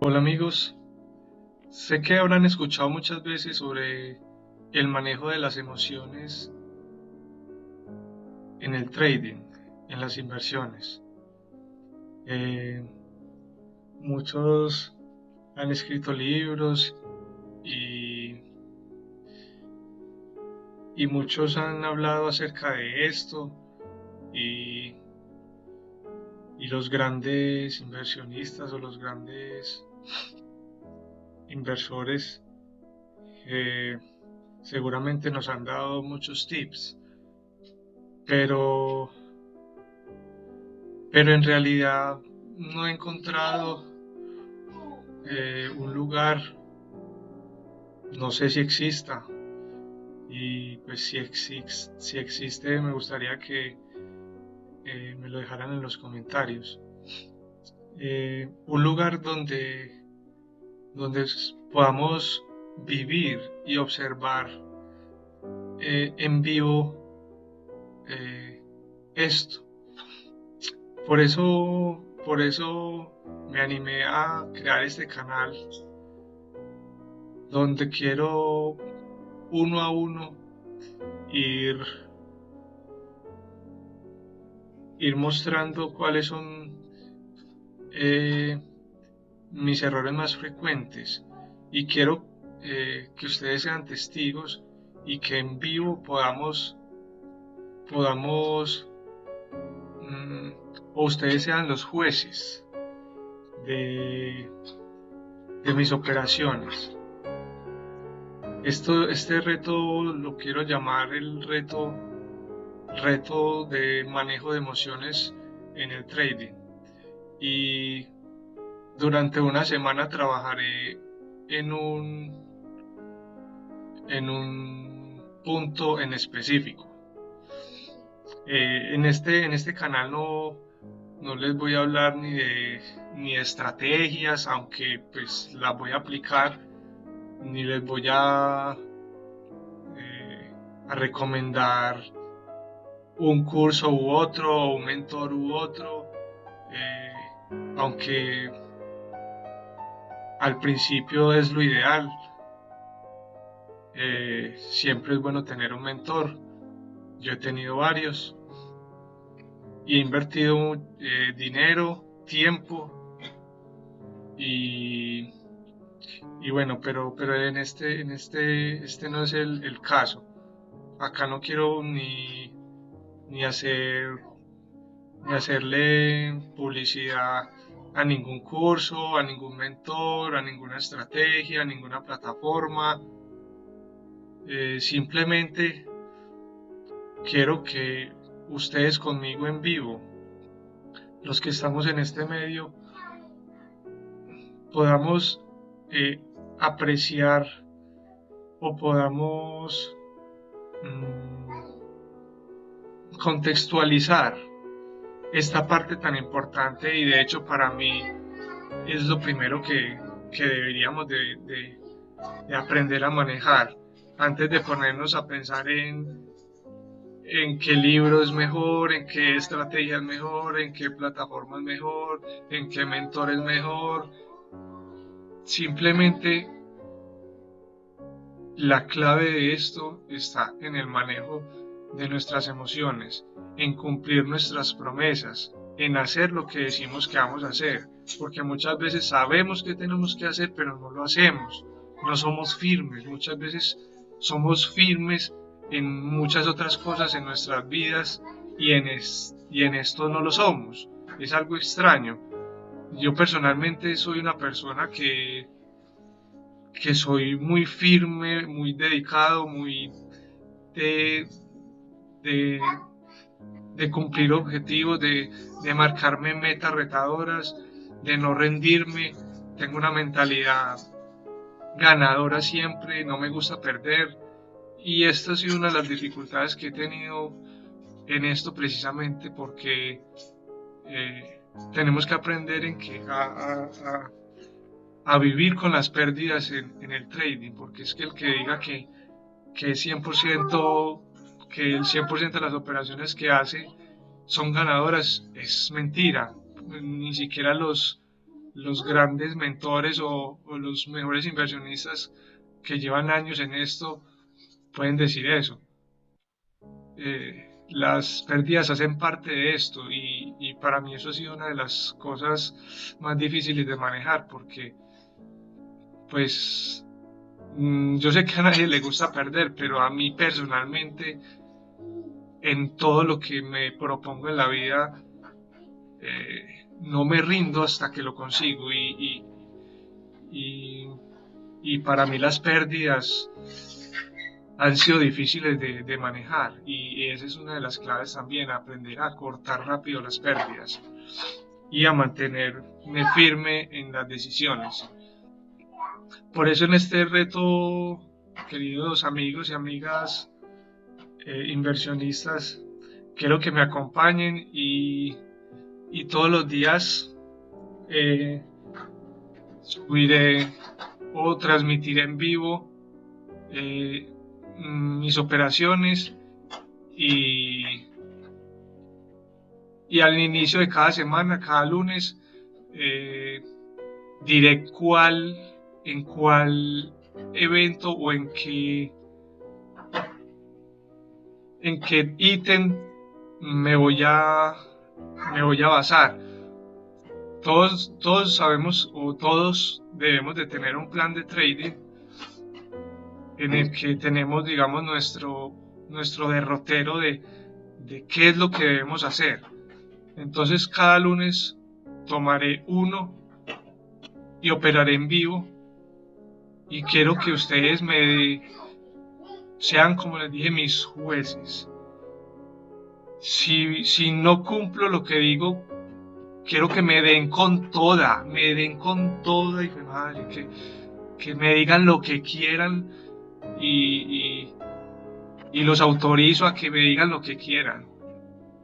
Hola amigos, sé que habrán escuchado muchas veces sobre el manejo de las emociones en el trading, en las inversiones. Eh, Muchos han escrito libros y, y muchos han hablado acerca de esto y, y los grandes inversionistas o los grandes inversores eh, seguramente nos han dado muchos tips, pero pero en realidad no he encontrado un lugar, no sé si exista, y pues si existe me gustaría que me lo dejaran en los comentarios. Un lugar donde podamos vivir y observar en vivo eh, esto. Por eso me animé a crear este canal donde quiero uno a uno ir, ir mostrando cuáles son eh, mis errores más frecuentes y quiero que ustedes sean testigos y que en vivo podamos mm, o ustedes sean los jueces de, de mis operaciones. Este reto lo quiero llamar el reto de manejo de emociones en el trading. Y durante una semana trabajaré en un punto en específico. En este canal no les voy a hablar ni de estrategias, aunque pues las voy a aplicar, ni les voy a recomendar un curso u otro, o un mentor u otro, eh, aunque al principio es lo ideal. Siempre es bueno tener un mentor. Yo he tenido varios y he invertido dinero, tiempo y, y bueno, pero este no es el caso. Acá no quiero ni hacer ni hacerle publicidad a ningún curso, a ningún mentor, a ninguna estrategia, a ninguna plataforma. Simplemente quiero que ustedes conmigo en vivo, los que estamos en este medio, podamos apreciar o podamos mm, contextualizar esta parte tan importante y de hecho para mí es lo primero que deberíamos de aprender a manejar antes de ponernos a pensar en qué libro es mejor, en qué estrategia es mejor, en qué plataforma es mejor, en qué mentor es mejor. Simplemente la clave de esto está en el manejo de nuestras emociones, en cumplir nuestras promesas, en hacer lo que decimos que vamos a hacer, porque muchas veces sabemos que tenemos que hacer, pero no lo hacemos, no somos firmes, muchas veces somos firmes en muchas otras cosas en nuestras vidas y en esto no lo somos, es algo extraño. Yo personalmente soy una persona que soy muy firme, muy dedicado, muy de, de, de cumplir objetivos, de marcarme metas retadoras, de no rendirme. Tengo una mentalidad ganadora siempre, no me gusta perder. Y esta ha sido una de las dificultades que he tenido en esto precisamente porque tenemos que aprender a vivir con las pérdidas en el trading, porque es que el que diga que 100%, que el 100% de las operaciones que hace son ganadoras, es mentira. Ni siquiera los grandes mentores o los mejores inversionistas que llevan años en esto pueden decir eso. Las pérdidas hacen parte de esto y para mí eso ha sido una de las cosas más difíciles de manejar porque pues yo sé que a nadie le gusta perder, pero a mí personalmente en todo lo que me propongo en la vida no me rindo hasta que lo consigo y, y para mí las pérdidas han sido difíciles de manejar y esa es una de las claves también, aprender a cortar rápido las pérdidas y a mantenerme firme en las decisiones. Por eso en este reto, queridos amigos y amigas inversionistas, quiero que me acompañen y todos los días eh, subiré o transmitiré en vivo mis operaciones y, y al inicio de cada semana, cada lunes, diré en cuál evento o en qué ítem me voy a, me voy a basar. Todos sabemos o todos debemos de tener un plan de trading en el que tenemos, digamos, nuestro derrotero de qué es lo que debemos hacer. Entonces cada lunes tomaré uno y operaré en vivo y quiero que ustedes sean, como les dije, mis jueces. Si no cumplo lo que digo, quiero que me den con toda, y madre, que me digan lo que quieran y los autorizo a que me digan lo que quieran.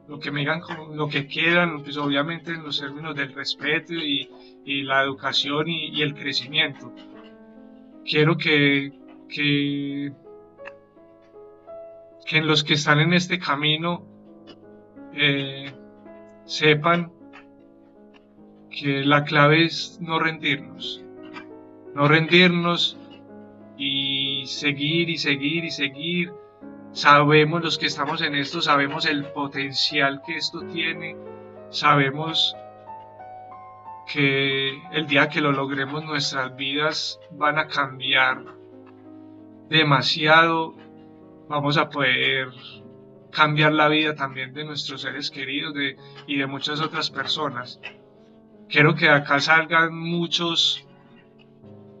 Lo que me digan lo que quieran, pues obviamente en los términos del respeto y la educación y el crecimiento. Quiero que en los que están en este camino sepan que la clave es no rendirnos y seguir y seguir y seguir. Sabemos los que estamos en esto, sabemos el potencial que esto tiene, sabemos que el día que lo logremos nuestras vidas van a cambiar demasiado, vamos a poder cambiar la vida también de nuestros seres queridos y de muchas otras personas. Quiero que de acá salgan muchos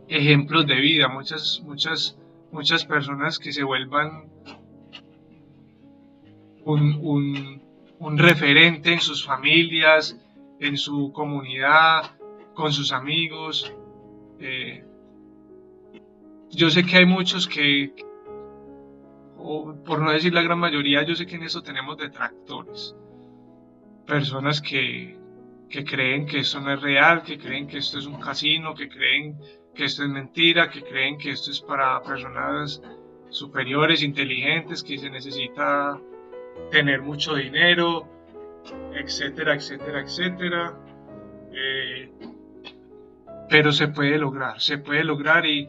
ejemplos de vida, muchas personas que se vuelvan un referente en sus familias, en su comunidad, con sus amigos. Yo sé que hay muchos o por no decir la gran mayoría, yo sé que en eso tenemos detractores. Personas que creen que esto no es real, que creen que esto es un casino, que creen que esto es mentira, que creen que esto es para personas superiores, inteligentes, que se necesita tener mucho dinero, etcétera, etcétera, etcétera. Pero se puede lograr y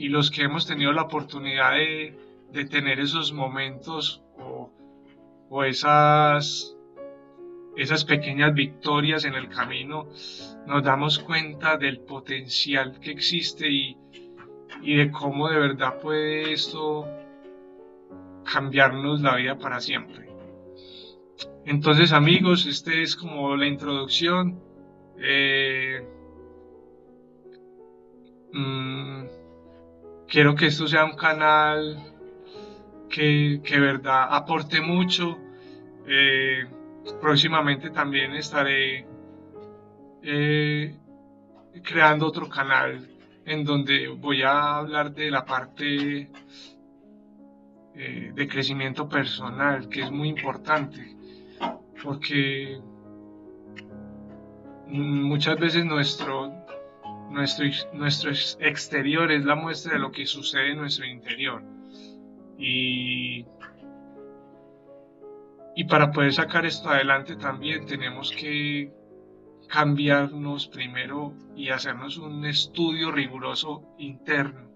los que hemos tenido la oportunidad de tener esos momentos o esas pequeñas victorias en el camino, nos damos cuenta del potencial que existe y de cómo de verdad puede esto cambiarnos la vida para siempre. Entonces amigos, este es como la introducción. Quiero que esto sea un canal que verdad aporte mucho. Próximamente también estaré creando otro canal en donde voy a hablar de la parte de crecimiento personal, que es muy importante, porque muchas veces nuestro exterior es la muestra de lo que sucede en nuestro interior. Y para poder sacar esto adelante también tenemos que cambiarnos primero y hacernos un estudio riguroso interno,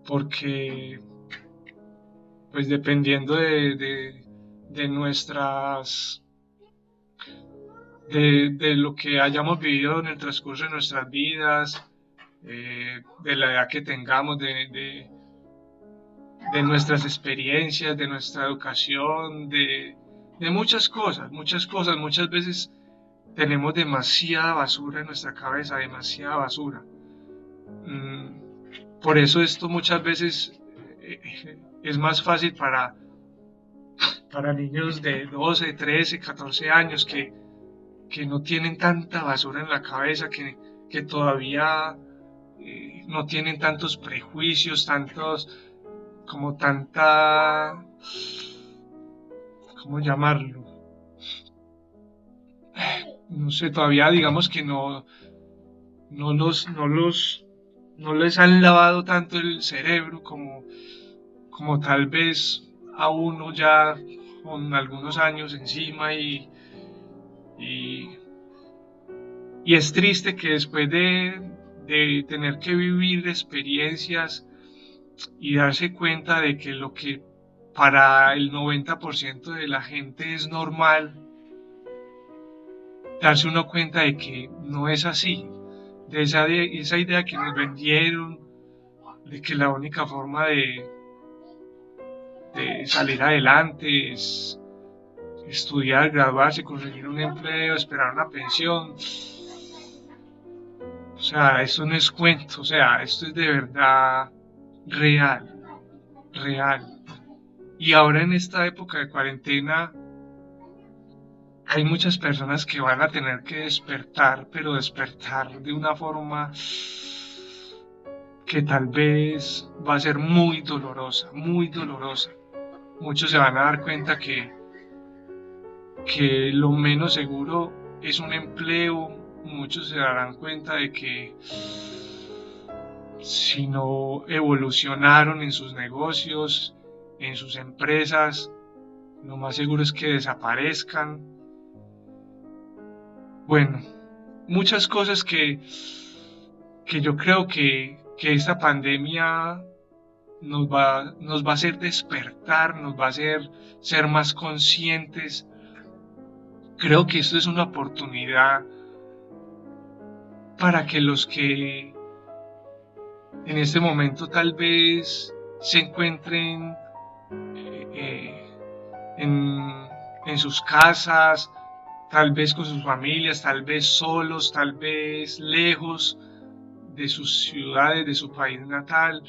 porque pues dependiendo de nuestras de lo que hayamos vivido en el transcurso de nuestras vidas, de la edad que tengamos, de nuestras experiencias, de nuestra educación, de muchas cosas. Muchas veces tenemos demasiada basura en nuestra cabeza, demasiada basura. Por eso esto muchas veces es más fácil para niños de 12, 13, 14 años que no tienen tanta basura en la cabeza, que todavía no tienen tantos prejuicios, como tanta, ¿cómo llamarlo? No sé, todavía digamos que no los, no los, no les han lavado tanto el cerebro como tal vez a uno ya con algunos años encima y, y es triste que después de tener que vivir experiencias y darse cuenta de que lo que para el 90% de la gente es normal, darse uno cuenta de que no es así, de esa idea que nos vendieron, de que la única forma de salir adelante es estudiar, graduarse, conseguir un empleo, esperar una pensión. O sea, esto no es cuento, o sea, esto es de verdad real, real. Y ahora en esta época de cuarentena hay muchas personas que van a tener que despertar, pero despertar de una forma que tal vez va a ser muy dolorosa, muy dolorosa. Muchos se van a dar cuenta que lo menos seguro es un empleo. Muchos se darán cuenta de que si no evolucionaron en sus negocios, en sus empresas, lo más seguro es que desaparezcan. Bueno, muchas cosas que yo creo que esta pandemia nos va a hacer despertar, nos va a hacer ser más conscientes. Creo que esto es una oportunidad para que los que en este momento tal vez se encuentren en sus casas, tal vez con sus familias, tal vez solos, tal vez lejos de sus ciudades, de su país natal.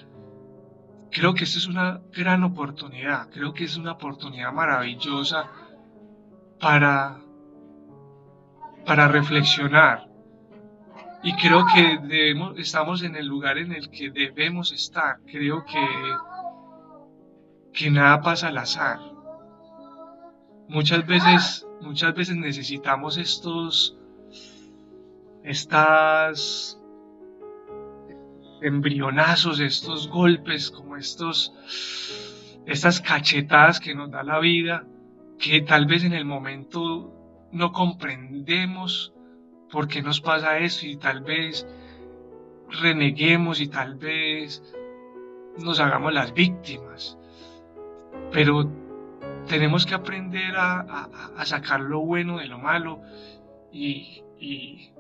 Creo que esta es una gran oportunidad, creo que es una oportunidad maravillosa para, para reflexionar. Y creo que estamos en el lugar en el que debemos estar. Creo que nada pasa al azar. Muchas veces necesitamos estas embrionazos, estos golpes, como estas cachetadas que nos da la vida, que tal vez en el momento no comprendemos por qué nos pasa eso y tal vez reneguemos y tal vez nos hagamos las víctimas. Pero tenemos que aprender a sacar lo bueno de lo malo y, y,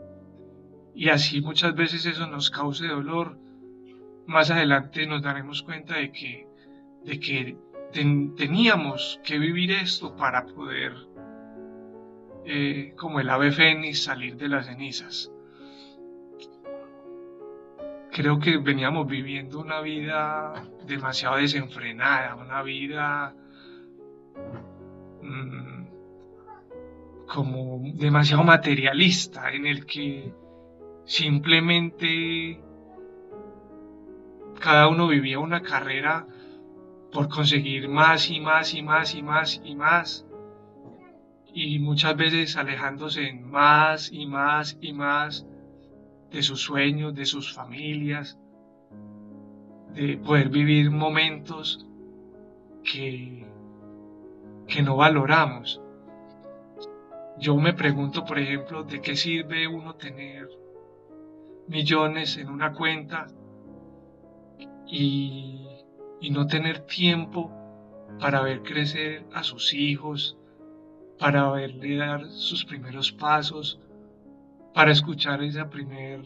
y así muchas veces eso nos cause dolor. Más adelante nos daremos cuenta de que teníamos que vivir esto para poder, como el ave fénix, salir de las cenizas. Creo que veníamos viviendo una vida demasiado desenfrenada, una vida como demasiado materialista, en el que simplemente cada uno vivía una carrera por conseguir más y más y más y más y más, y muchas veces alejándose más y más y más de sus sueños, de sus familias, de poder vivir momentos que no valoramos. Yo me pregunto, por ejemplo, ¿de qué sirve uno tener millones en una cuenta y, y no tener tiempo para ver crecer a sus hijos, para verle dar sus primeros pasos, para escuchar esa primer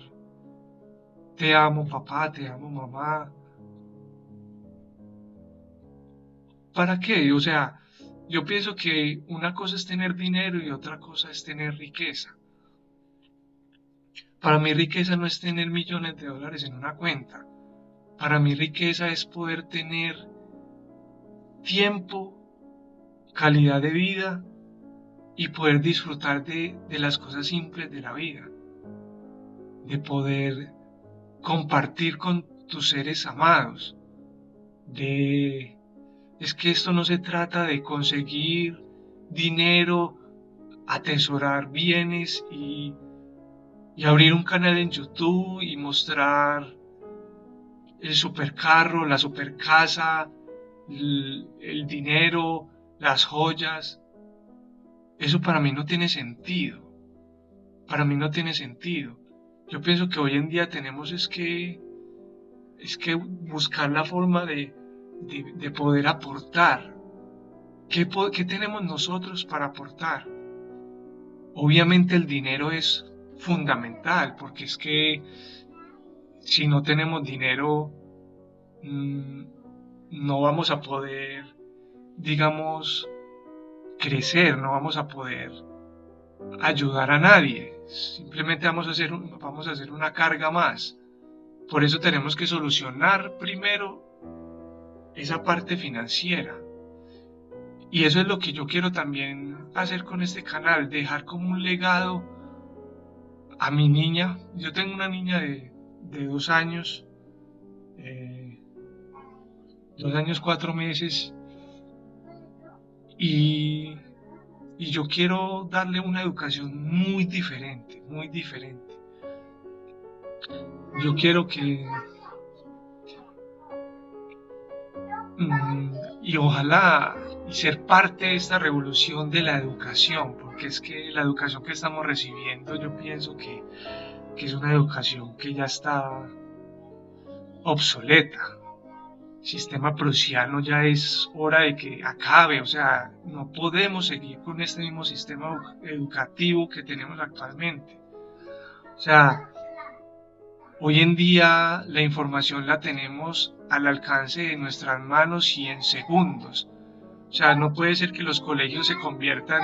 te amo papá, te amo mamá? ¿Para qué? O sea, yo pienso que una cosa es tener dinero y otra cosa es tener riqueza. Para mí riqueza no es tener millones de dólares en una cuenta. Para mí riqueza es poder tener tiempo, calidad de vida y poder disfrutar de las cosas simples de la vida. De poder compartir con tus seres amados. Es que esto no se trata de conseguir dinero, atesorar bienes y abrir un canal en YouTube y mostrar el supercarro, la supercasa, el dinero, las joyas. Eso para mí no tiene sentido. Para mí no tiene sentido. Yo pienso que hoy en día tenemos es que buscar la forma de poder aportar. ¿Qué tenemos nosotros para aportar? Obviamente el dinero es fundamental, porque es que si no tenemos dinero, mm, no vamos a poder, digamos, crecer, no vamos a poder ayudar a nadie. Simplemente vamos a hacer una carga más. Por eso tenemos que solucionar primero esa parte financiera. Y eso es lo que yo quiero también hacer con este canal, dejar como un legado a mi niña. Yo tengo una niña de 2 años, eh, 2 años, 4 meses, y, y yo quiero darle una educación muy diferente, muy diferente. Yo quiero que, y ojalá, y ser parte de esta revolución de la educación, porque es que la educación que estamos recibiendo, yo pienso que es una educación que ya está obsoleta. El sistema prusiano ya es hora de que acabe, o sea, no podemos seguir con este mismo sistema educativo que tenemos actualmente. O sea, hoy en día la información la tenemos al alcance de nuestras manos y en segundos. O sea, no puede ser que los colegios se conviertan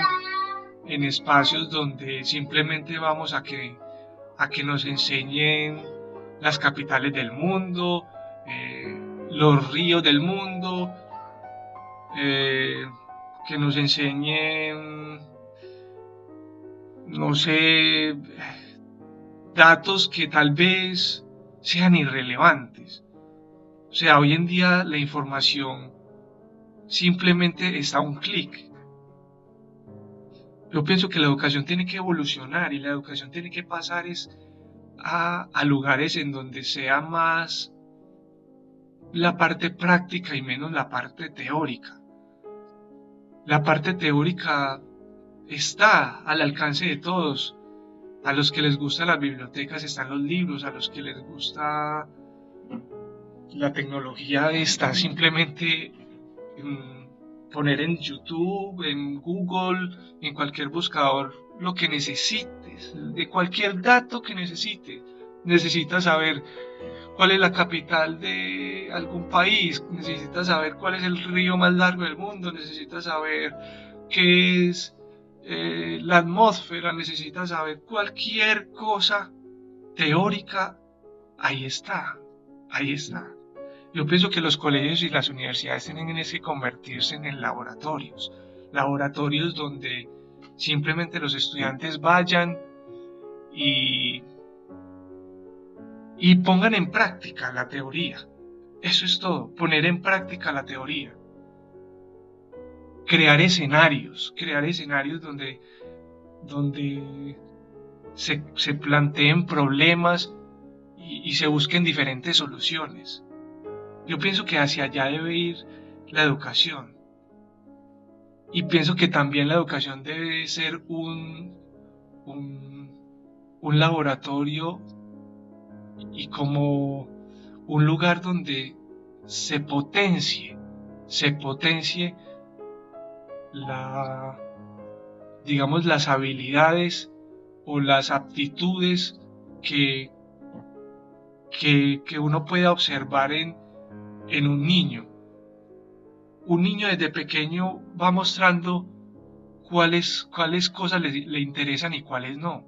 en espacios donde simplemente vamos a que nos enseñen las capitales del mundo, los ríos del mundo, eh, que nos enseñen, no sé, datos que tal vez sean irrelevantes. O sea, hoy en día la información simplemente está a un clic. Yo pienso que la educación tiene que evolucionar y la educación tiene que pasar a lugares en donde sea más la parte práctica y menos la parte teórica. La parte teórica está al alcance de todos. A los que les gustan las bibliotecas están los libros, a los que les gusta la tecnología está simplemente poner en YouTube, en Google, en cualquier buscador lo que necesites, de cualquier dato que necesites. Necesitas saber cuál es la capital de algún país, necesitas saber cuál es el río más largo del mundo, necesitas saber qué es la atmósfera, necesitas saber cualquier cosa teórica, ahí está, ahí está. Yo pienso que los colegios y las universidades tienen que convertirse en laboratorios, laboratorios donde simplemente los estudiantes vayan y, y pongan en práctica la teoría. Eso es todo, poner en práctica la teoría. Crear escenarios donde se planteen problemas y se busquen diferentes soluciones. Yo pienso que hacia allá debe ir la educación. Y pienso que también la educación debe ser un, un laboratorio y como un lugar donde se potencie, se potencie la, digamos, las habilidades o las aptitudes que, que uno pueda observar en un niño. Un niño desde pequeño va mostrando cuáles cosas le interesan y cuáles no.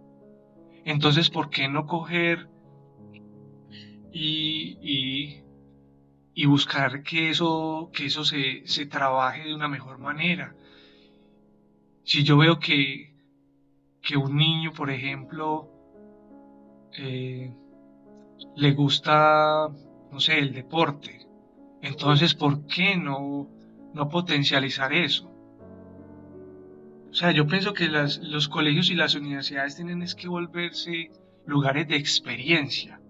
Entonces, ¿por qué no coger y, y, y buscar que eso se trabaje de una mejor manera? Si yo veo que un niño, por ejemplo, eh, le gusta, no sé, el deporte, entonces, ¿por qué no potencializar eso? O sea, yo pienso que los colegios y las universidades tienen es que volverse lugares de experiencia,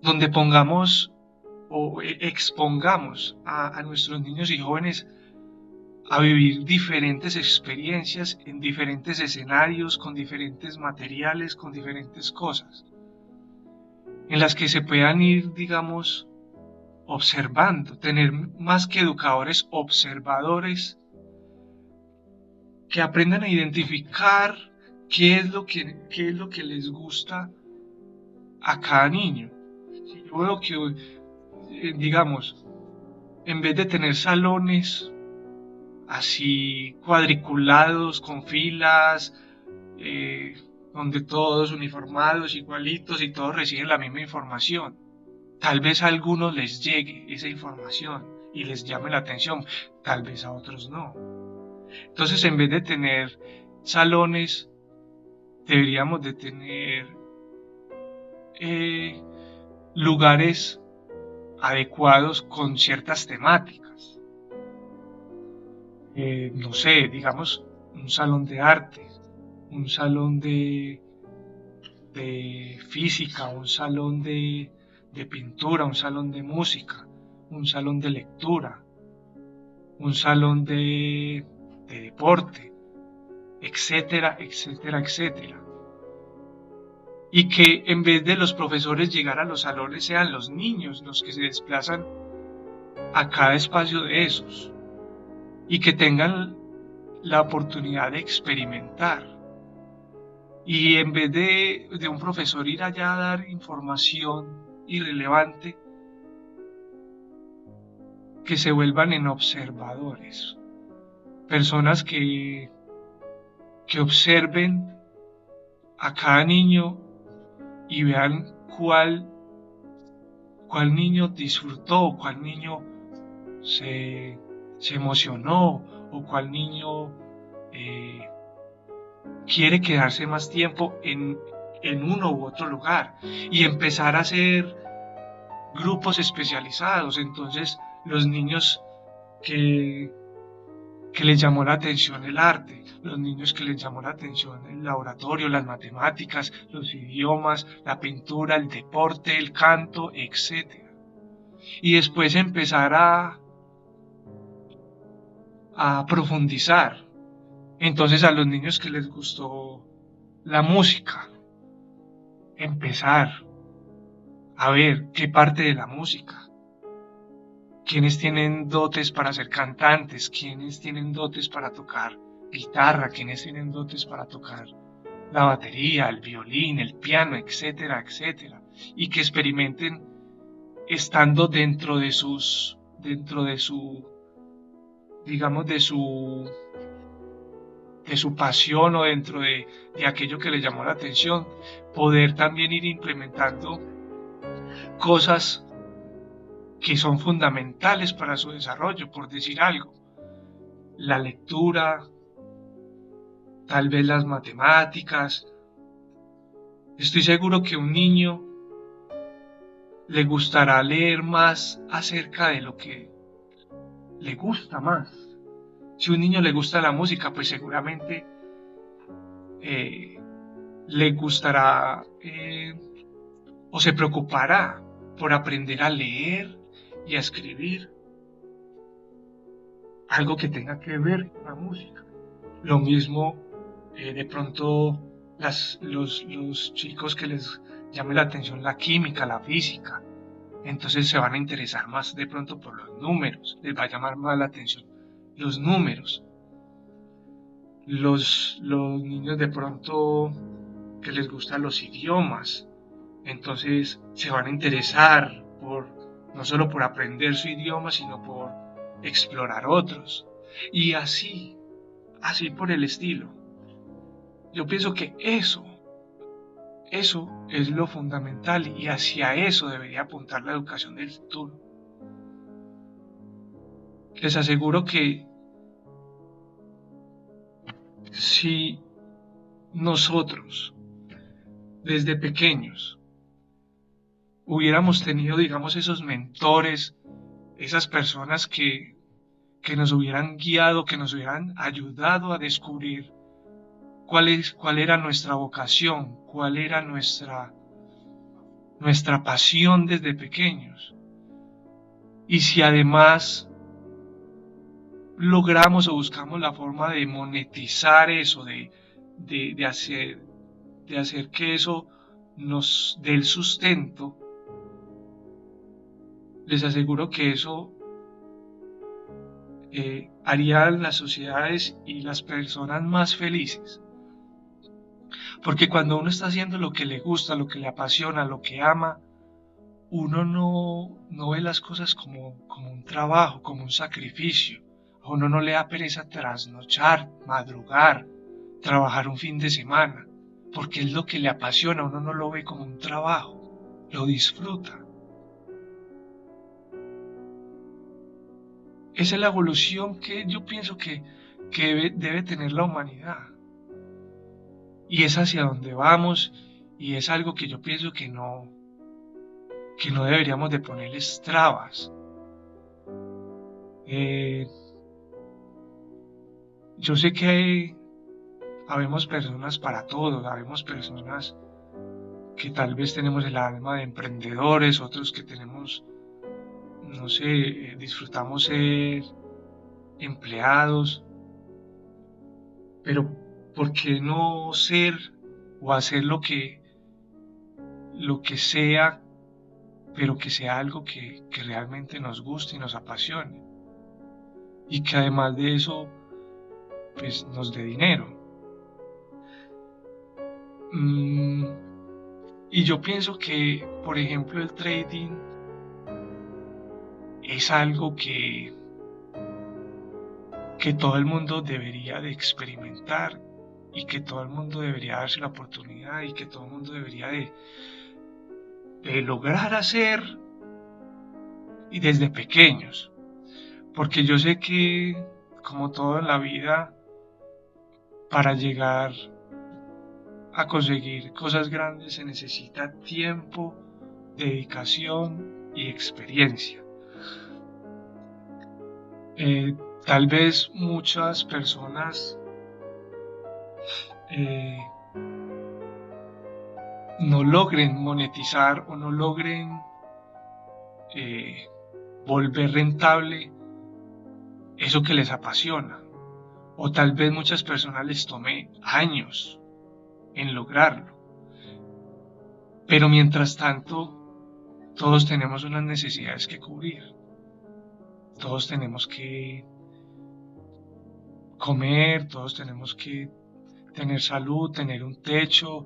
donde pongamos o expongamos a nuestros niños y jóvenes a vivir diferentes experiencias en diferentes escenarios, con diferentes materiales, con diferentes cosas, en las que se puedan ir, digamos, observando, tener más que educadores, observadores que aprendan a identificar qué es lo que les gusta a cada niño. Si yo veo que, digamos, en vez de tener salones así cuadriculados, con filas, eh, donde todos uniformados, igualitos y todos reciben la misma información, tal vez a algunos les llegue esa información y les llame la atención, tal vez a otros no. Entonces, en vez de tener salones, deberíamos de tener eh, lugares adecuados con ciertas temáticas. No sé, digamos, un salón de arte, un salón de física, un salón de pintura, un salón de música, un salón de lectura, un salón de deporte, etcétera, etcétera, etcétera. Y que en vez de los profesores llegar a los salones sean los niños los que se desplazan a cada espacio de esos y que tengan la oportunidad de experimentar. Y en vez de un profesor ir allá a dar información irrelevante, que se vuelvan en observadores, personas que observen a cada niño y vean cuál niño disfrutó, cuál niño se, se emocionó o cuál niño eh, quiere quedarse más tiempo en uno u otro lugar y empezar a hacer grupos especializados. Entonces, los niños que, que les llamó la atención el arte, los niños que les llamó la atención el laboratorio, las matemáticas, los idiomas, la pintura, el deporte, el canto, etc. Y después empezar a profundizar. Entonces a los niños que les gustó la música, empezar a ver qué parte de la música, quiénes tienen dotes para ser cantantes, quiénes tienen dotes para tocar guitarra, quiénes tienen dotes para tocar la batería, el violín, el piano, etcétera, etcétera, y que experimenten estando dentro de su, digamos, de su pasión o dentro de aquello que les llamó la atención, poder también ir implementando cosas que son fundamentales para su desarrollo, por decir algo, la lectura, tal vez las matemáticas. Estoy seguro que a un niño le gustará leer más acerca de lo que le gusta más. Si a un niño le gusta la música, pues seguramente eh, le gustará o se preocupará por aprender a leer y a escribir. algo que tenga que ver con la música. Lo mismo, de pronto, los chicos que les llame la atención la química, la física, entonces se van a interesar más de pronto por los números, les va a llamar más la atención los números. Los niños de pronto que les gustan los idiomas, entonces se van a interesar por no solo por aprender su idioma, sino por explorar otros. Y así por el estilo. Yo pienso que eso es lo fundamental y hacia eso debería apuntar la educación del futuro. Les aseguro que si nosotros desde pequeños hubiéramos tenido, digamos, esos mentores, esas personas que nos hubieran guiado, que nos hubieran ayudado a descubrir cuál era nuestra vocación, cuál era nuestra pasión desde pequeños. Y si además logramos o buscamos la forma de monetizar eso, de hacer que eso nos dé el sustento, les aseguro que eso haría las sociedades y las personas más felices. Porque cuando uno está haciendo lo que le gusta, lo que le apasiona, lo que ama, uno no ve las cosas como un trabajo, como un sacrificio. A uno no le da pereza trasnochar, madrugar, trabajar un fin de semana, porque es lo que le apasiona, uno no lo ve como un trabajo, lo disfruta. Esa es la evolución que yo pienso que debe tener la humanidad. Y es hacia donde vamos y es algo que yo pienso que no deberíamos de ponerles trabas. Yo sé que habemos personas para todo, habemos personas que tal vez tenemos el alma de emprendedores, otros que tenemos, no sé, disfrutamos ser empleados, pero ¿por qué no ser o hacer lo que sea, pero que sea algo que realmente nos guste y nos apasione? Y que además de eso, pues nos dé dinero. Mm, y yo pienso que, por ejemplo, el trading es algo que todo el mundo debería de experimentar y que todo el mundo debería darse la oportunidad y que todo el mundo debería de lograr hacer y desde pequeños. Porque yo sé que, como todo en la vida, para llegar a conseguir cosas grandes se necesita tiempo, dedicación y experiencia. Tal vez muchas personas eh, no logren monetizar o no logren eh, volver rentable eso que les apasiona. O tal vez muchas personas les tome años en lograrlo. Pero mientras tanto, todos tenemos unas necesidades que cubrir. Todos tenemos que comer, todos tenemos que tener salud, tener un techo.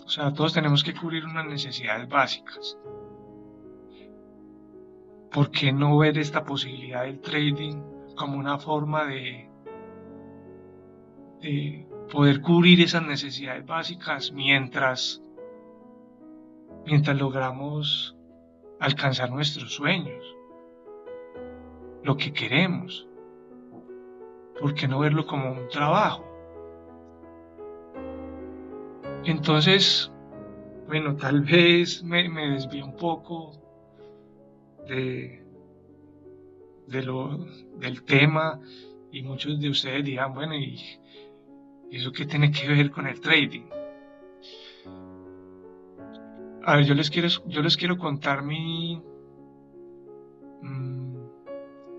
O sea, todos tenemos que cubrir unas necesidades básicas. ¿Por qué no ver esta posibilidad del trading como una forma de poder cubrir esas necesidades básicas mientras logramos alcanzar nuestros sueños, lo que queremos? ¿Por qué no verlo como un trabajo? Entonces, bueno, tal vez me desvío un poco de, del tema y muchos de ustedes dirán, bueno, ¿y eso qué tiene que ver con el trading? A ver, yo les quiero contar mm,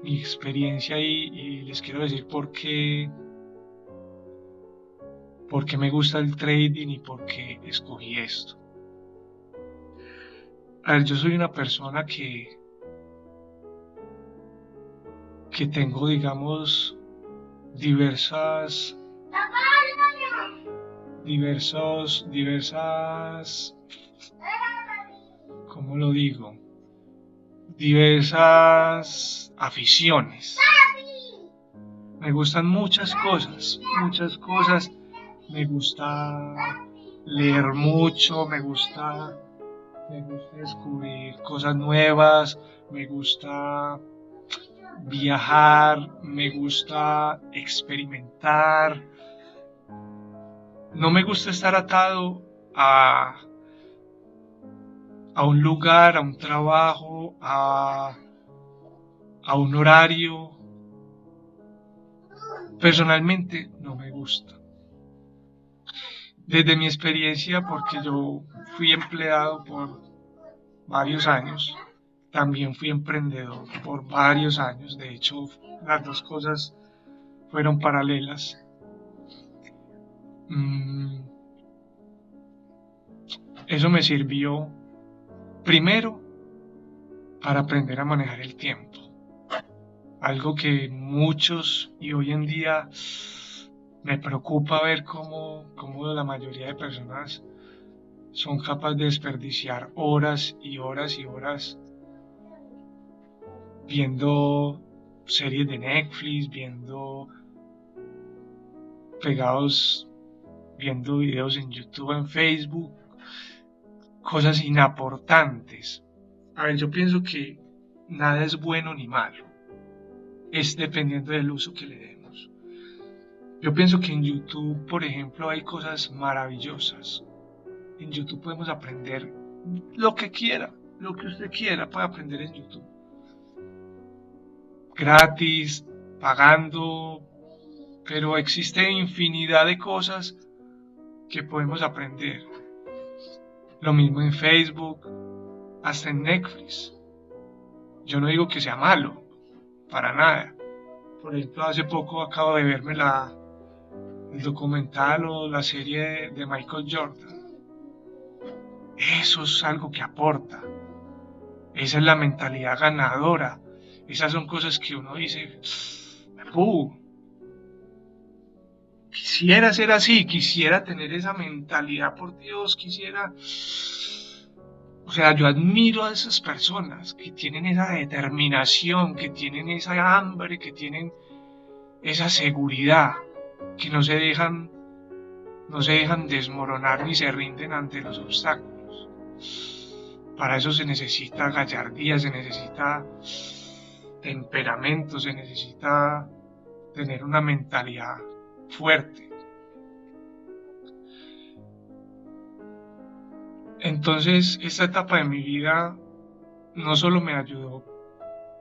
mi experiencia y les quiero decir por qué me gusta el trading y por qué escogí esto. A ver, yo soy una persona que tengo, digamos, diversas, diversas, ¿cómo lo digo? Diversas aficiones. Me gustan muchas cosas, muchas cosas. Me gusta leer mucho, me gusta descubrir cosas nuevas, me gusta viajar, me gusta experimentar. No me gusta estar atado a un lugar, a un trabajo, a un horario. Personalmente no me gusta. Desde mi experiencia, porque yo fui empleado por varios años, también fui emprendedor por varios años, de hecho las dos cosas fueron paralelas. Eso me sirvió primero para aprender a manejar el tiempo, algo que muchos y hoy en día me preocupa ver cómo la mayoría de personas son capaces de desperdiciar horas y horas y horas viendo series de Netflix, viendo videos en YouTube, en Facebook, cosas inaportantes. A ver, yo pienso que nada es bueno ni malo, es dependiendo del uso que le demos. Yo pienso que en YouTube, por ejemplo, hay cosas maravillosas. En YouTube podemos aprender lo que quiera, lo que usted quiera puede aprender en YouTube. Gratis, pagando, pero existe infinidad de cosas que podemos aprender. Lo mismo en Facebook, hasta en Netflix. Yo no digo que sea malo, para nada. Por ejemplo, hace poco acabo de verme el documental o la serie de Michael Jordan. Eso es algo que aporta. Esa es la mentalidad ganadora. Esas son cosas que uno dice, quisiera ser así, quisiera tener esa mentalidad, por Dios, quisiera. O sea, yo admiro a esas personas que tienen esa determinación, que tienen esa hambre, que tienen esa seguridad, que no se dejan desmoronar ni se rinden ante los obstáculos. Para eso se necesita gallardía, se necesita temperamento, se necesita tener una mentalidad fuerte. Entonces, esta etapa de mi vida no solo me ayudó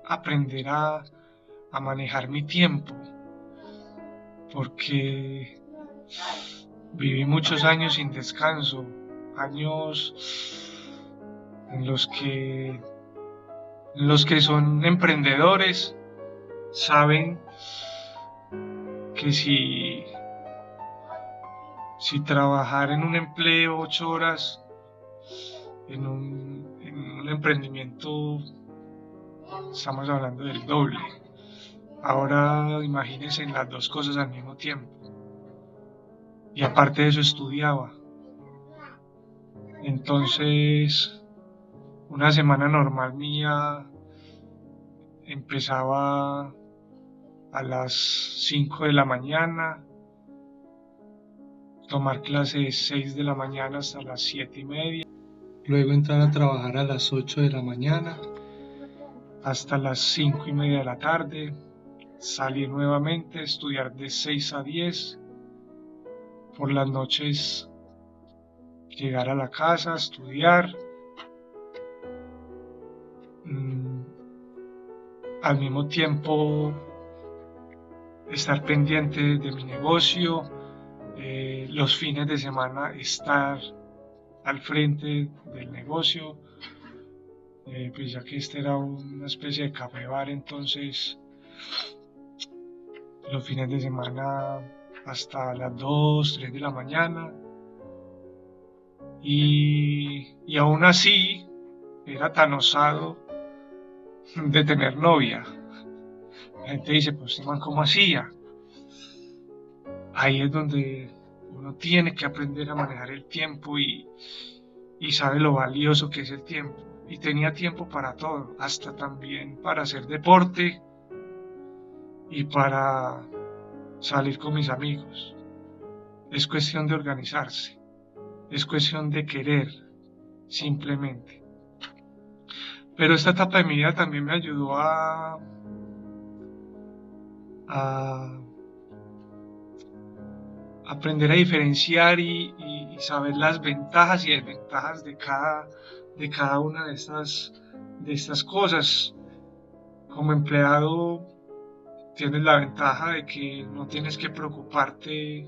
a aprender a manejar mi tiempo, porque viví muchos años sin descanso, años en los que son emprendedores saben que si trabajar en un empleo 8 horas en un emprendimiento estamos hablando del doble. Ahora imagínense en las dos cosas al mismo tiempo. Y aparte de eso estudiaba. Entonces, una semana normal mía empezaba a las 5 de la mañana, tomar clases 6 de la mañana hasta las 7:30, luego entrar a trabajar a las 8 de la mañana hasta las 5:30 de la tarde, salir nuevamente, estudiar de 6 a 10, por las noches llegar a la casa, estudiar, al mismo tiempo estar pendiente de mi negocio, los fines de semana estar al frente del negocio, pues ya que este era una especie de café bar, entonces los fines de semana hasta las 2, 3 de la mañana. Y aún así era tan osado de tener novia. La gente dice, pues este man, ¿cómo hacía? Ahí es donde uno tiene que aprender a manejar el tiempo y sabe lo valioso que es el tiempo. Y tenía tiempo para todo, hasta también para hacer deporte y para salir con mis amigos. Es cuestión de organizarse, es cuestión de querer, simplemente. Pero esta etapa de mi vida también me ayudó a aprender a diferenciar y saber las ventajas y desventajas de cada una de estas cosas. Como empleado tienes la ventaja de que no tienes que preocuparte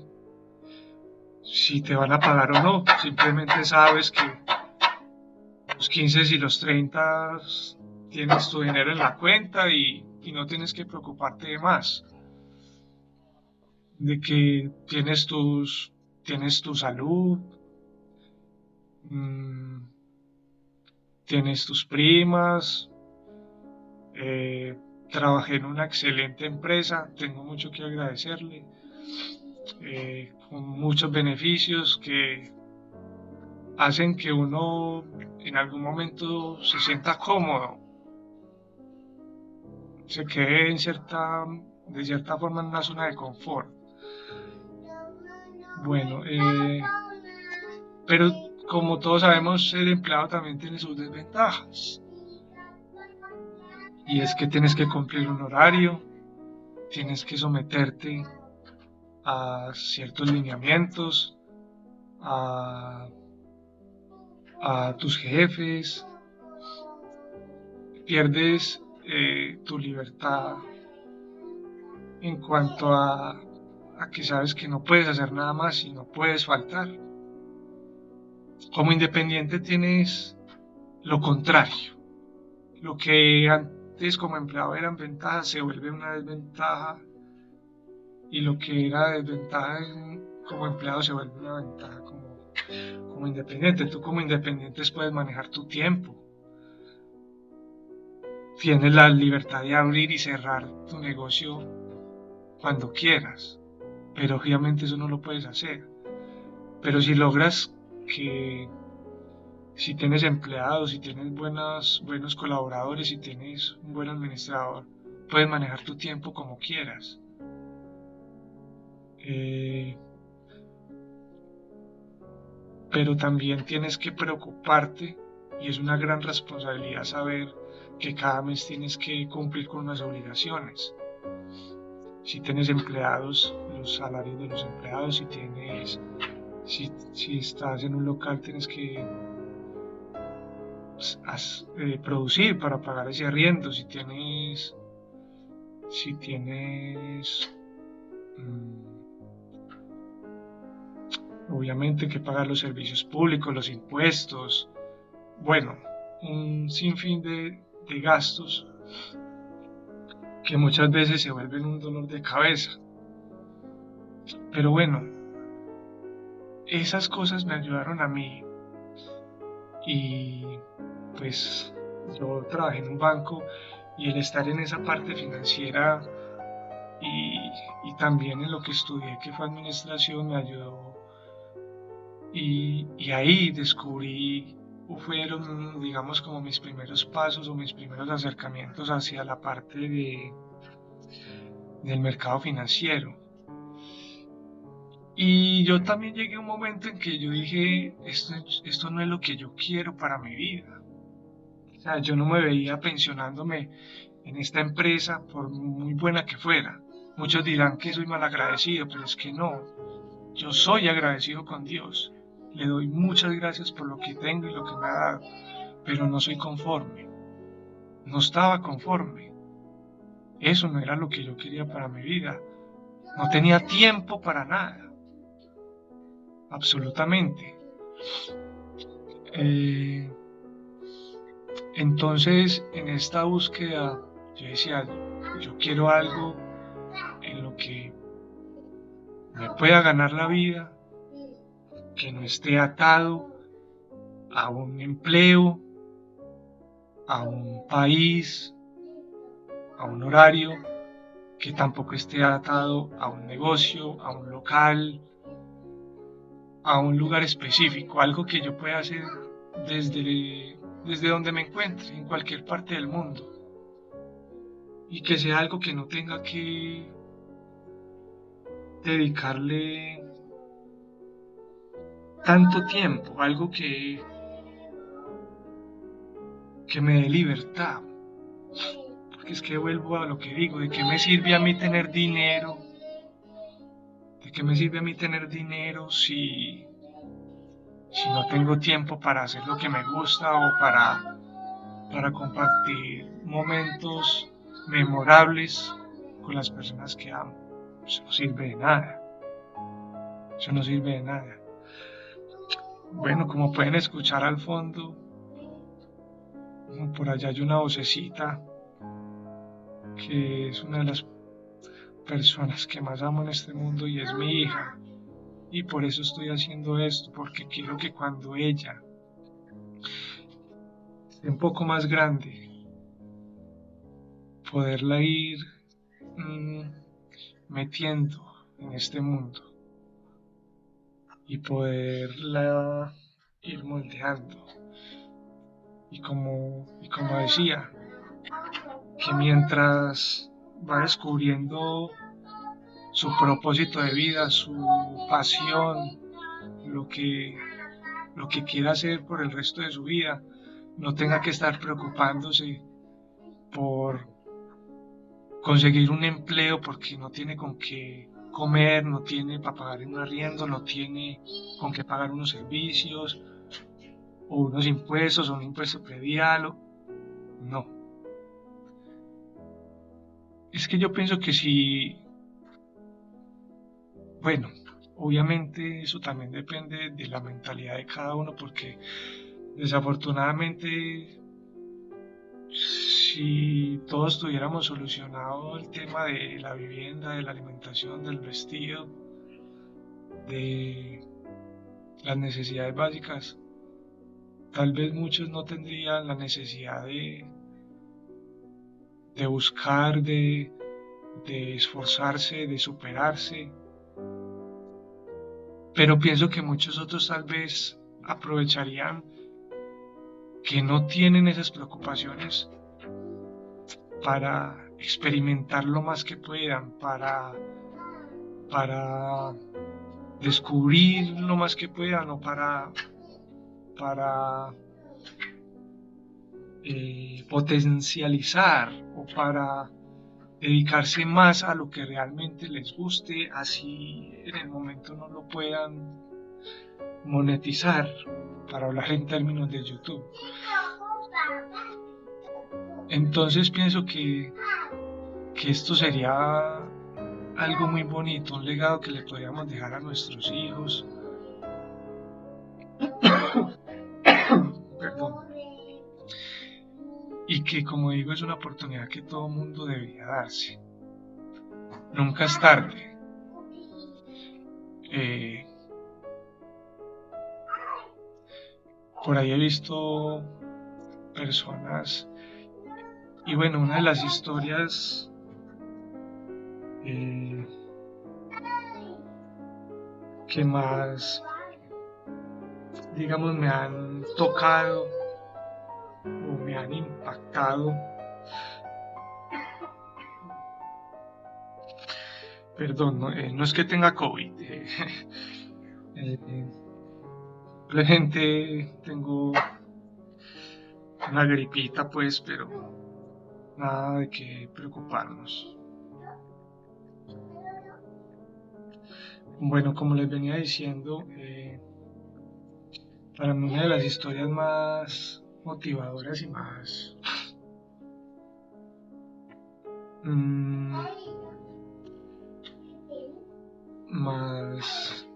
si te van a pagar o no, simplemente sabes que los 15 y los 30 tienes tu dinero en la cuenta y no tienes que preocuparte de más, de que tienes tu salud, mmm, tienes tus primas, eh, trabajé en una excelente empresa, tengo mucho que agradecerle, con muchos beneficios que hacen que uno en algún momento se sienta cómodo, se quede de cierta forma en una zona de confort. Bueno, pero como todos sabemos, ser empleado también tiene sus desventajas. Y es que tienes que cumplir un horario, tienes que someterte a ciertos lineamientos, a, a tus jefes, pierdes tu libertad en cuanto a que sabes que no puedes hacer nada más y no puedes faltar. Como independiente tienes lo contrario. Lo que antes como empleado eran ventajas se vuelve una desventaja y lo que era desventaja como empleado se vuelve una ventaja como independiente. Tú como independiente puedes manejar tu tiempo. Tienes la libertad de abrir y cerrar tu negocio cuando quieras, pero obviamente eso no lo puedes hacer. Pero si logras que si tienes empleados, si tienes buenos colaboradores, si tienes un buen administrador, puedes manejar tu tiempo como quieras. Pero también tienes que preocuparte y es una gran responsabilidad saber que cada mes tienes que cumplir con unas obligaciones. Si tienes empleados, los salarios de los empleados, si estás en un local tienes que producir para pagar ese arriendo, si tienes obviamente que pagar los servicios públicos, los impuestos, bueno, un sinfín de gastos que muchas veces se vuelven un dolor de cabeza. Pero bueno, esas cosas me ayudaron a mí y pues yo trabajé en un banco y el estar en esa parte financiera y también en lo que estudié que fue administración me ayudó y ahí descubrí, fueron digamos como mis primeros pasos o mis primeros acercamientos hacia la parte del mercado financiero. Y yo también llegué a un momento en que yo dije, esto no es lo que yo quiero para mi vida. O sea, yo no me veía pensionándome en esta empresa por muy buena que fuera. Muchos dirán que soy mal agradecido, pero es que no. Yo soy agradecido con Dios. Le doy muchas gracias por lo que tengo y lo que me ha dado, pero no soy conforme. No estaba conforme. Eso no era lo que yo quería para mi vida. No tenía tiempo para nada. Absolutamente. Entonces, en esta búsqueda, yo decía, Yo quiero algo en lo que me pueda ganar la vida, que no esté atado a un empleo, a un país, a un horario, que tampoco esté atado a un negocio, a un local, a un lugar específico, algo que yo pueda hacer desde donde me encuentre, en cualquier parte del mundo, y que sea algo que no tenga que dedicarle tanto tiempo, algo que me dé libertad. Porque es que vuelvo a lo que digo, ¿de qué me sirve a mí tener dinero? ¿De qué me sirve a mí tener dinero si no tengo tiempo para hacer lo que me gusta o para compartir momentos memorables con las personas que amo? Eso no sirve de nada. Eso no sirve de nada. Bueno, como pueden escuchar al fondo, por allá hay una vocecita que es una de las personas que más amo en este mundo y es mi hija. Y por eso estoy haciendo esto, porque quiero que cuando ella esté un poco más grande, poderla ir mm, metiendo en este mundo y poderla ir moldeando. Y como decía, que mientras va descubriendo su propósito de vida, su pasión, lo que, lo que quiera hacer por el resto de su vida, no tenga que estar preocupándose por conseguir un empleo porque no tiene con qué comer, no tiene para pagar un arriendo, no tiene con qué pagar unos servicios o unos impuestos o un impuesto predial. No. Es que yo pienso que si, bueno, obviamente eso también depende de la mentalidad de cada uno porque desafortunadamente si todos tuviéramos solucionado el tema de la vivienda, de la alimentación, del vestido, de las necesidades básicas, tal vez muchos no tendrían la necesidad de buscar, de esforzarse, de superarse, pero pienso que muchos otros tal vez aprovecharían que no tienen esas preocupaciones para experimentar lo más que puedan, para descubrir lo más que puedan o para potencializar o para dedicarse más a lo que realmente les guste, así en el momento no lo puedan monetizar, para hablar en términos de YouTube. Entonces pienso que esto sería algo muy bonito, un legado que le podríamos dejar a nuestros hijos. Perdón. Y que, como digo, es una oportunidad que todo mundo debería darse. Nunca es tarde. Eh, por ahí he visto personas, y bueno, una de las historias eh, que más, digamos, me han tocado o me han impactado, perdón, no es que tenga COVID, simplemente tengo una gripita pues, pero nada de qué preocuparnos. Bueno, como les venía diciendo, para mí una de las historias más motivadoras y mm, más,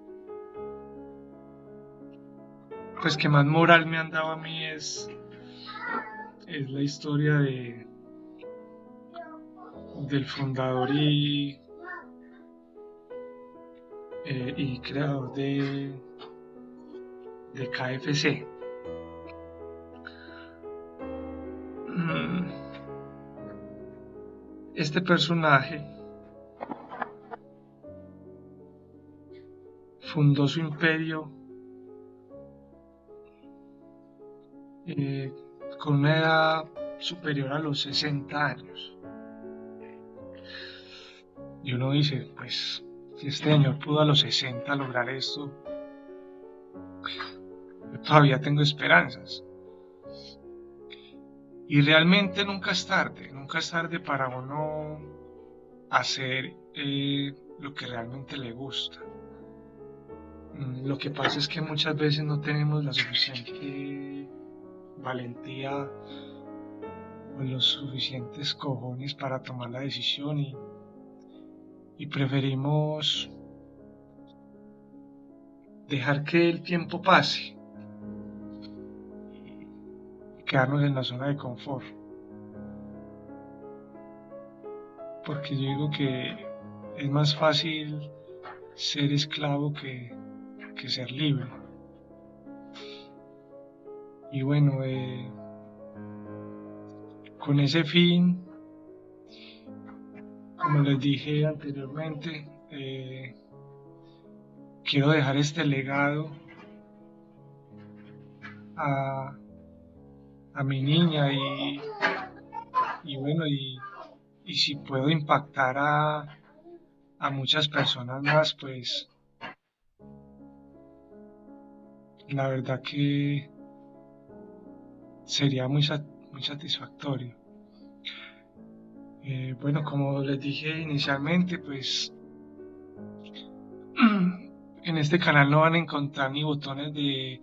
pues que más moral me han dado a mí es la historia del fundador y creador de KFC. Este personaje fundó su imperio con una edad superior a los 60 años. Y uno dice, pues, si este señor pudo a los 60 lograr esto, yo todavía tengo esperanzas. Y realmente nunca es tarde para uno hacer lo que realmente le gusta. Lo que pasa es que muchas veces no tenemos la suficiente valentía o los suficientes cojones para tomar la decisión y preferimos dejar que el tiempo pase y quedarnos en la zona de confort. Porque yo digo que es más fácil ser esclavo que ser libre. Y bueno, con ese fin, como les dije anteriormente, quiero dejar este legado a mi niña y bueno, y si puedo impactar a muchas personas más, pues la verdad que sería muy satisfactorio. Bueno, como les dije inicialmente, pues en este canal no van a encontrar ni botones de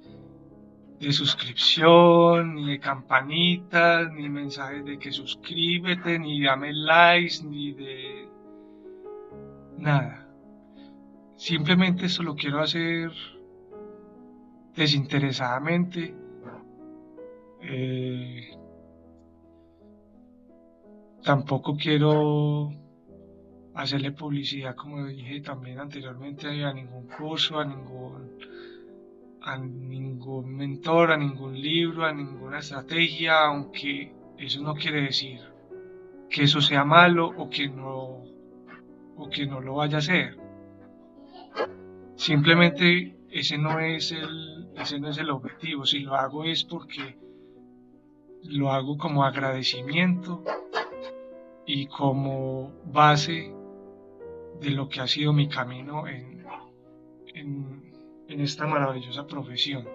suscripción, ni de campanitas, ni mensajes de que suscríbete, ni dame likes, ni de nada. Simplemente esto lo quiero hacer desinteresadamente. Tampoco quiero hacerle publicidad, como dije también anteriormente, a ningún curso, a ningún mentor, a ningún libro, a ninguna estrategia, aunque eso no quiere decir que eso sea malo o que no lo vaya a hacer. Simplemente ese no es el objetivo. Si lo hago es porque lo hago como agradecimiento y como base de lo que ha sido mi camino en esta maravillosa profesión.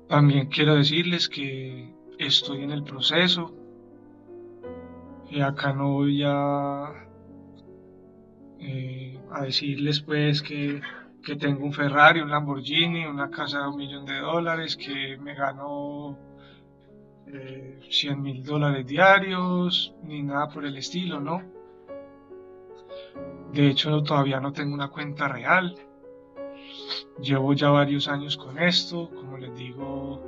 También quiero decirles que estoy en el proceso. Acá no voy a decirles pues que tengo un Ferrari, un Lamborghini, una casa de $1.000.000, que me gano $100.000 diarios, ni nada por el estilo, ¿no? De hecho, todavía no tengo una cuenta real. Llevo ya varios años con esto. Como les digo,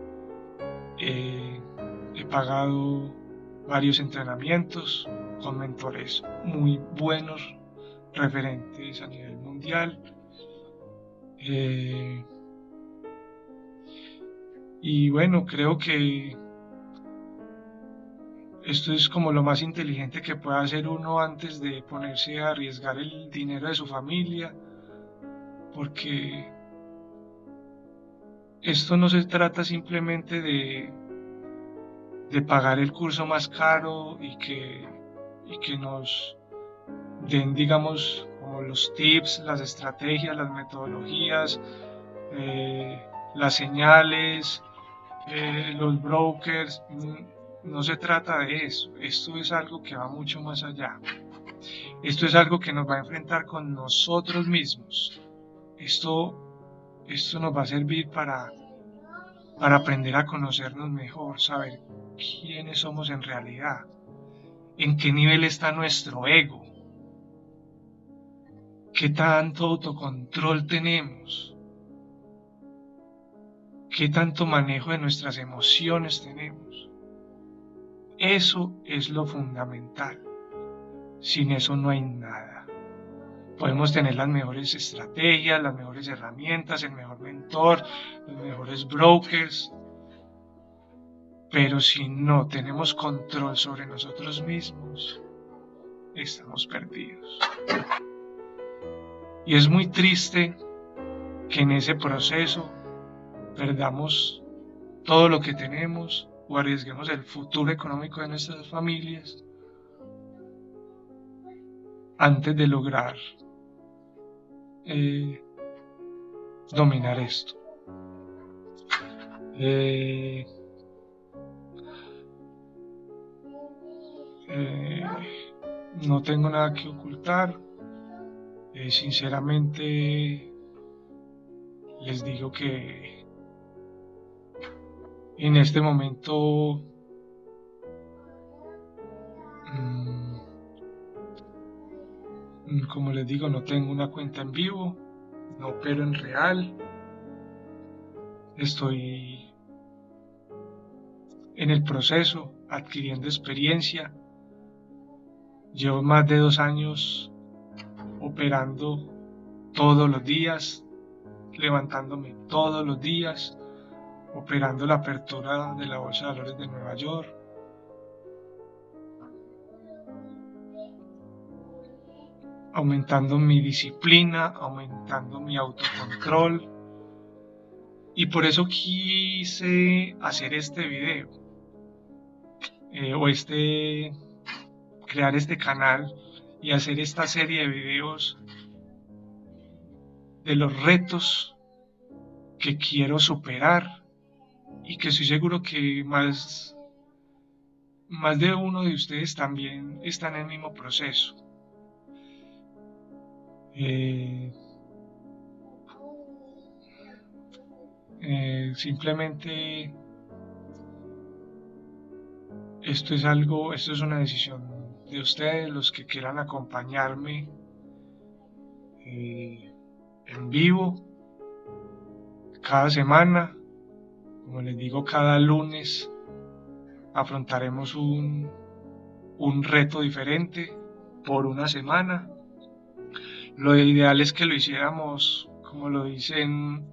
he pagado varios entrenamientos con mentores muy buenos, referentes a nivel mundial. Y bueno, creo que esto es como lo más inteligente que puede hacer uno antes de ponerse a arriesgar el dinero de su familia, porque esto no se trata simplemente de pagar el curso más caro y que nos den, digamos, como los tips, las estrategias, las metodologías, las señales, los brokers. No se trata de eso. Esto es algo que va mucho más allá. Esto es algo que nos va a enfrentar con nosotros mismos. Esto nos va a servir para aprender a conocernos mejor, saber quiénes somos en realidad, en qué nivel está nuestro ego, qué tanto autocontrol tenemos, qué tanto manejo de nuestras emociones tenemos. Eso es lo fundamental. Sin eso no hay nada. Podemos tener las mejores estrategias, las mejores herramientas, el mejor mentor, los mejores brokers, pero si no tenemos control sobre nosotros mismos, estamos perdidos. Y es muy triste que en ese proceso perdamos todo lo que tenemos o arriesguemos el futuro económico de nuestras familias antes de lograr dominar esto. No tengo nada que ocultar. Sinceramente les digo que en este momento como les digo, no tengo una cuenta en vivo, no opero en real. Estoy en el proceso, adquiriendo experiencia. Llevo más de 2 años operando todos los días, levantándome todos los días, operando la apertura de la Bolsa de Valores de Nueva York. Aumentando mi disciplina, aumentando mi autocontrol. Y por eso quise hacer este video, crear este canal y hacer esta serie de videos de los retos que quiero superar y que estoy seguro que más de uno de ustedes también está en el mismo proceso. Simplemente esto es una decisión de ustedes, los que quieran acompañarme en vivo cada semana. Como les digo, cada lunes afrontaremos un reto diferente por una semana. Lo ideal es que lo hiciéramos como lo dicen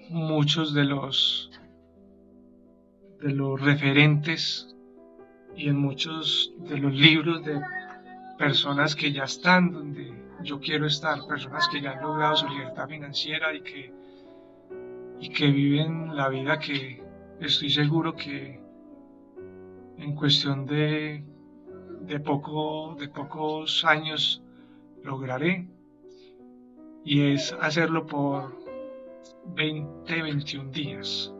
muchos de los referentes y en muchos de los libros de personas que ya están donde yo quiero estar, personas que ya han logrado su libertad financiera y que viven la vida que estoy seguro que en cuestión de pocos años lograré, y es hacerlo por 21 días,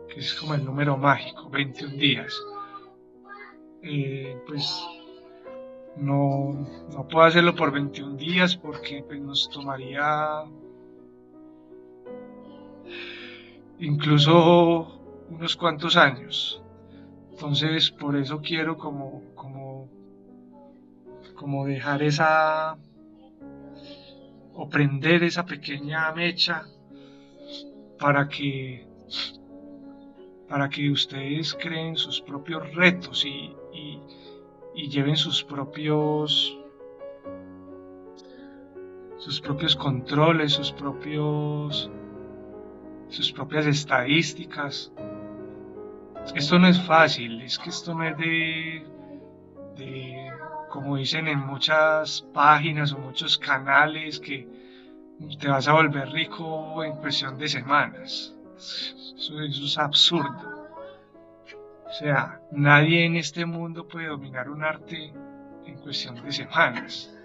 que es como el número mágico, 21 días. Pues no puedo hacerlo por 21 días porque pues, nos tomaría incluso unos cuantos años. Entonces por eso quiero como dejar o prender esa pequeña mecha para que ustedes creen sus propios retos y lleven sus propios controles, sus propias estadísticas. Esto no es fácil, es que esto no es de como dicen en muchas páginas o muchos canales, que te vas a volver rico en cuestión de semanas. Eso es absurdo. O sea, nadie en este mundo puede dominar un arte en cuestión de semanas.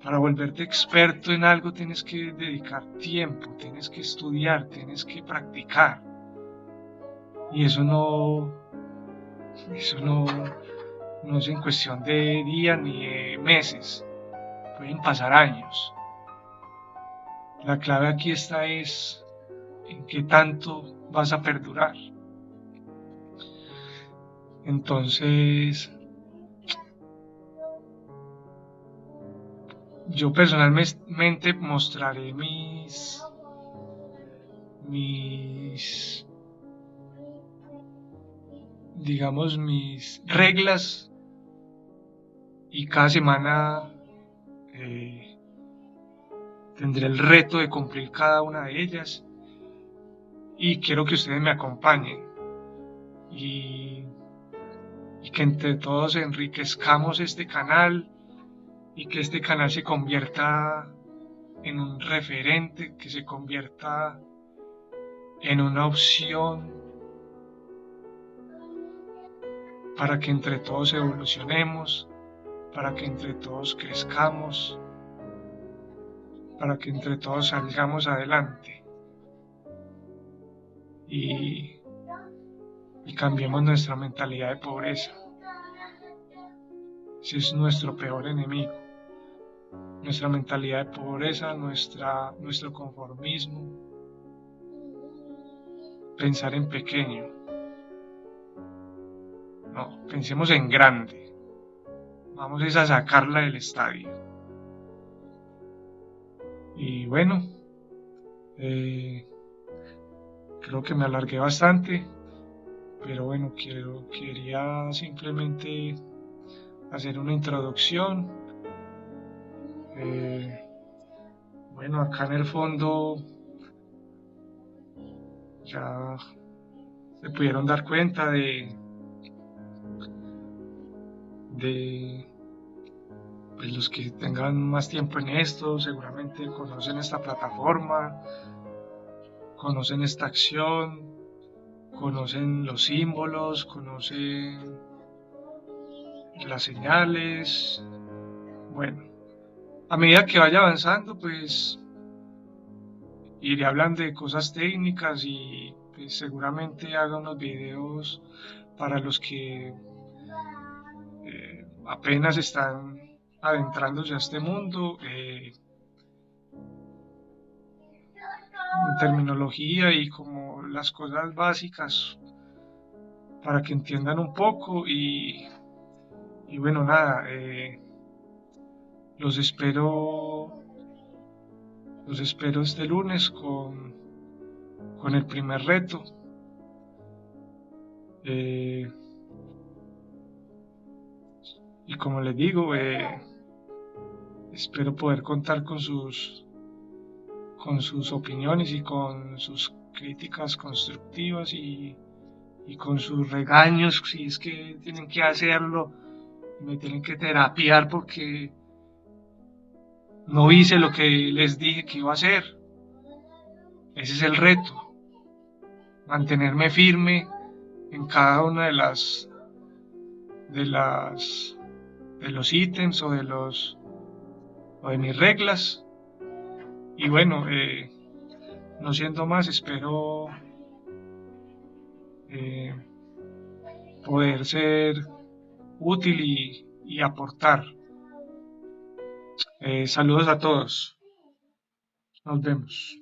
Para volverte experto en algo tienes que dedicar tiempo, tienes que estudiar, tienes que practicar. Y eso no es en cuestión de días ni de meses. Pueden pasar años. La clave aquí está es en qué tanto vas a perdurar. Entonces, yo personalmente mostraré mis digamos, mis reglas y cada semana eh, tendré el reto de cumplir cada una de ellas y quiero que ustedes me acompañen y, y que entre todos enriquezcamos este canal y que este canal se convierta en un referente, que se convierta en una opción para que entre todos evolucionemos, para que entre todos crezcamos, para que entre todos salgamos adelante y, y cambiemos nuestra mentalidad de pobreza. Ese es nuestro peor enemigo, nuestra mentalidad de pobreza, nuestro conformismo, pensar en pequeño. No, pensemos en grande. Vamos a sacarla del estadio. Y bueno, creo que me alargué bastante, pero bueno, quería simplemente hacer una introducción. Bueno, acá en el fondo ya se pudieron dar cuenta de pues los que tengan más tiempo en esto, seguramente conocen esta plataforma, conocen esta acción, conocen los símbolos, conocen las señales. Bueno, a medida que vaya avanzando, pues iré hablando de cosas técnicas y pues, seguramente haga unos videos para los que apenas están adentrándose a este mundo, en terminología y como las cosas básicas para que entiendan un poco y bueno, nada, los espero, los espero este lunes con el primer reto. Eh, y como les digo, espero poder contar con sus opiniones y con sus críticas constructivas y con sus regaños si es que tienen que hacerlo, me tienen que terapiar porque no hice lo que les dije que iba a hacer. Ese es el reto, mantenerme firme en cada una de las de los ítems o de mis reglas. Y bueno, no siendo más, espero eh, poder ser útil y aportar. Saludos a todos. Nos vemos.